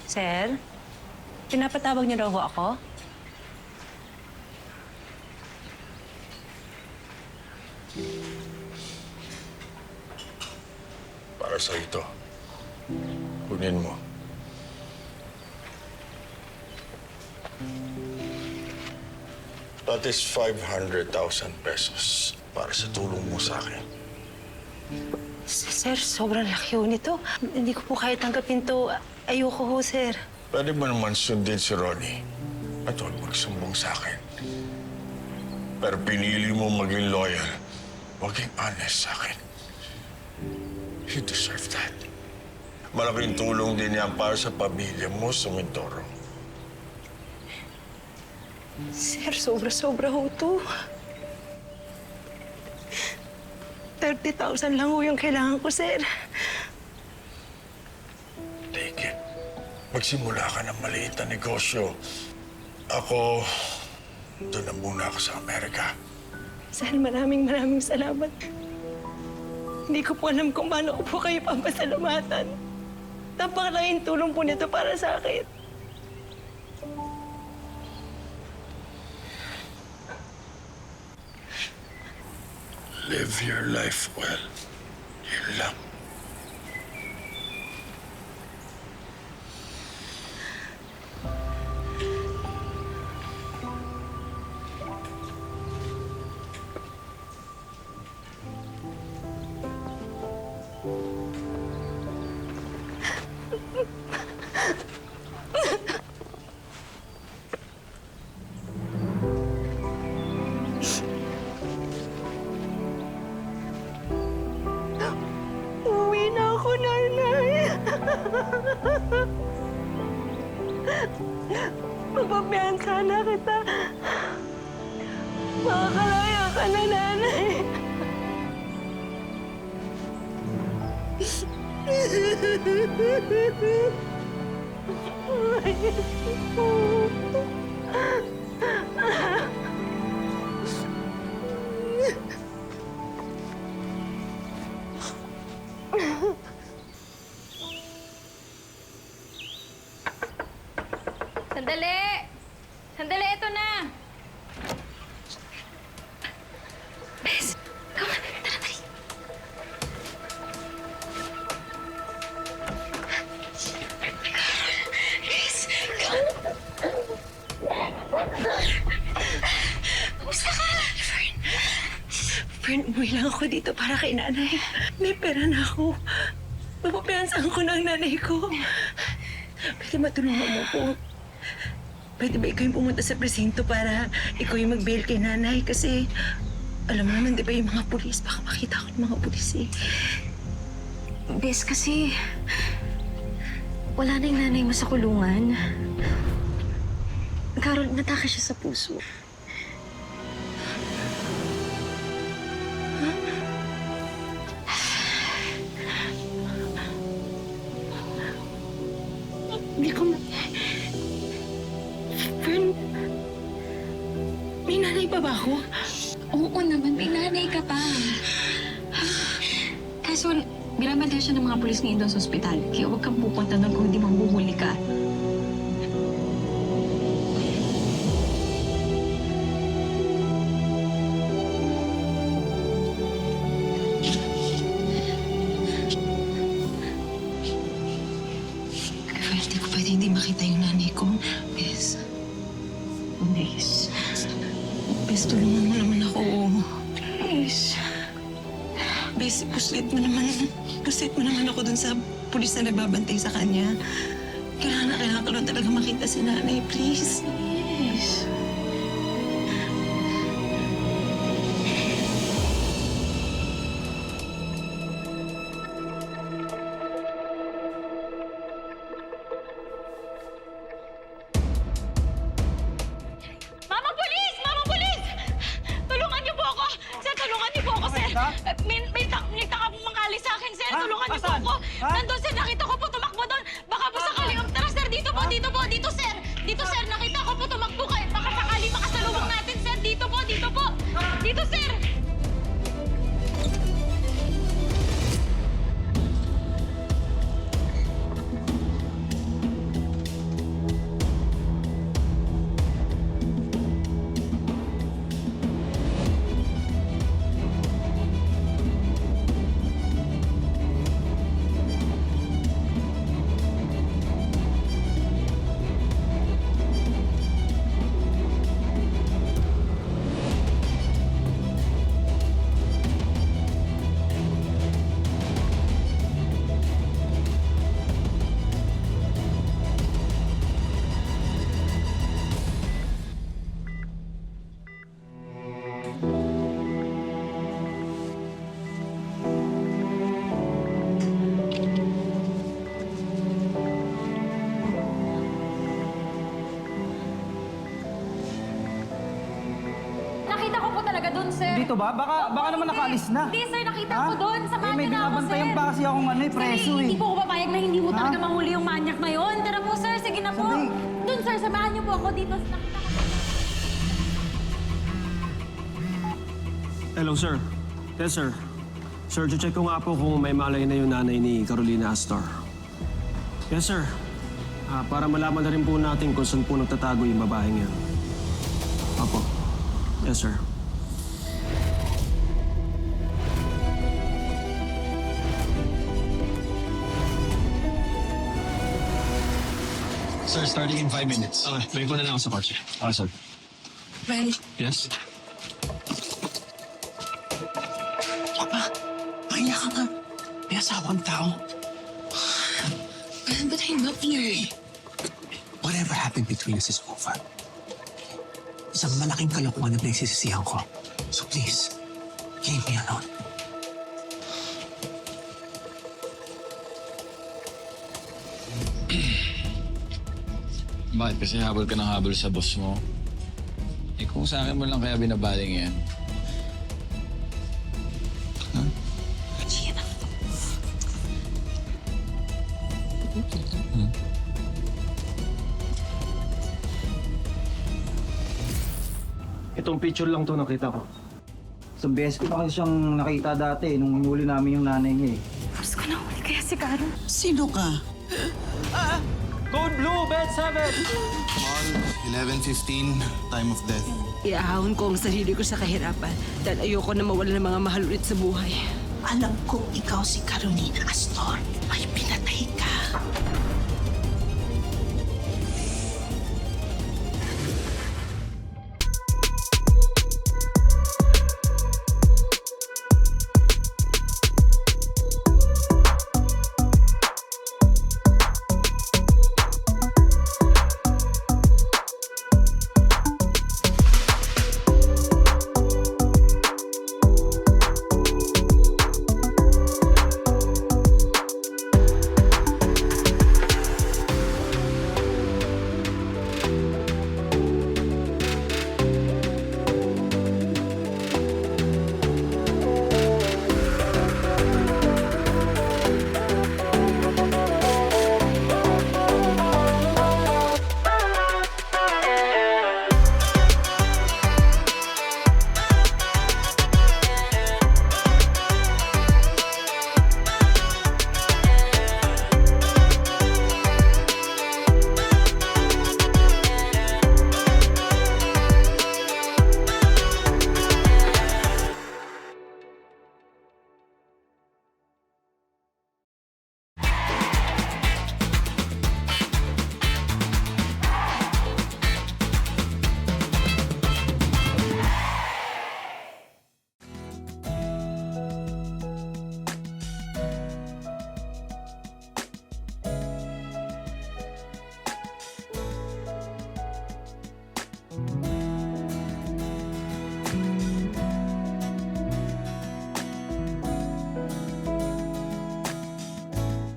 Sir, pinapatawag niyo raw ho ako? Para sa ito. Kunin mo. That is 500,000 pesos para sa tulong mo sa akin. Sir, sobrang laki ho nito. Hindi ko po kaya tanggapin to. Ayoko ho, sir. Pwede mo naman sundin si Ronnie at huwag magsumbong sa akin. Pero pinili mo maging loyal, maging honest sa akin. You deserve that. Malaking tulong din yan para sa pamilya mo sa Mindoro. Sir, sobra-sobra ho to. 30,000 lang ho yung kailangan ko, sir. Take it. Magsimula ka ng maliit na negosyo. Ako, doon na muna ako sa Amerika. Sir, maraming salamat. Hindi ko po alam kung paano ko po kayo papasalamatan. Napakalaking tulong po nito para sa akin. Live your life well. Yun lang. Uwi na ako, nanay. Mapapiyansa na kita. Makakalaya ka na, nanay. Sandali! Sandali, ito na! Bes, come on. Tara, dali. Bes, come on. Kumusta ka? Fern, umuwi lang ako dito para kay nanay. May pera na ako. Mapapiyansahan ko na ang nanay ko. Pwede matulungan mo po. Pwede ba ikaw yung pumunta sa presinto para ikaw yung mag-bail kay nanay? Kasi alam mo naman, di ba yung mga pulis? Baka makita ako ng mga pulis eh. Bes, kasi wala na yung nanay mo sa kulungan. Carol, natake siya sa puso. Hindi ko Fern, may nanay pa ba ako? Oo naman, may nanay ka pa. Kaso, binabantayan siya ng mga pulis ngayon doon sa ospital. Kaya huwag kang pupunta doon kung hindi mabuhuli ka. Pero hindi ko pwede hindi makita yung nanay ko. Bes. Bes. Bes, tulungan mo naman ako. Bes. Bes, puslit mo naman. Puslit mo naman ako dun sa pulis na nagbabantay sa kanya. Kailangan ko lang talaga makita si nanay, please. Please. Mama Pulis! Mama Pulis! Tulungan niyo po ako! Sir, tulungan niyo po ako, sir! May taka pong mangkali sa akin, sir! Tulungan niyo po ako! Nandun, sir! Nakita ko po tumakbo doon! Baka po sakali... Tara, sir! Dito po! Dito po! Dito, sir! Dito, sir! Nakita ko po tumakbo kayo! Baka sakali makasalubong natin, sir! Dito po! Dito po! Dito, sir! doon, sir. Dito ba? Baka naman nakaalis na. Hindi, sir. Nakita ko doon. Samahan may niyo na ako, sir. binabantayan pa kasi akong preso Sir, eh. hindi po ako papayag na hindi mo Ha? talaga mahuli yung manyak na yun. Tara po, sir. Sige na po. Sandali. Doon, sir. Samahan niyo po ako dito. Nakita ko. Hello, sir. Yes, sir. Sir, check ko nga po kung may malay na yung nanay ni Carolina Astor. Yes, sir. Para malaman na rin po natin kung saan po nagtatago yung babaeng yan. Opo. Yes, sir. Sir, starting in 5 minutes. Okay, may ko na lang ako sa kotse. Okay, sir. Well, Yes? Papa, pahiya ka nga. May asawang tao. But I'm not here. Whatever happened between us is over. Isang malaking kalokohan na pinagsisisihan ko. So please, leave me alone. Bakit kasi habol ka ng habol sa boss mo? Eh kung sa akin mo lang kaya binabaling yan. Sige na. Itong picture lang to nakita ko. Sa beses ko na kasi siyang nakita dati nung hinuli namin yung nanay niya eh. Mas ko na huli kaya si Karo. Sino ka? Code Blue, Bed 7! 11:15, time of death. Iahawon ko ang sarili ko sa kahirapan dahil ayoko na mawala ng mga mahal ulit sa buhay. Alam kong ikaw si Carolina Astor.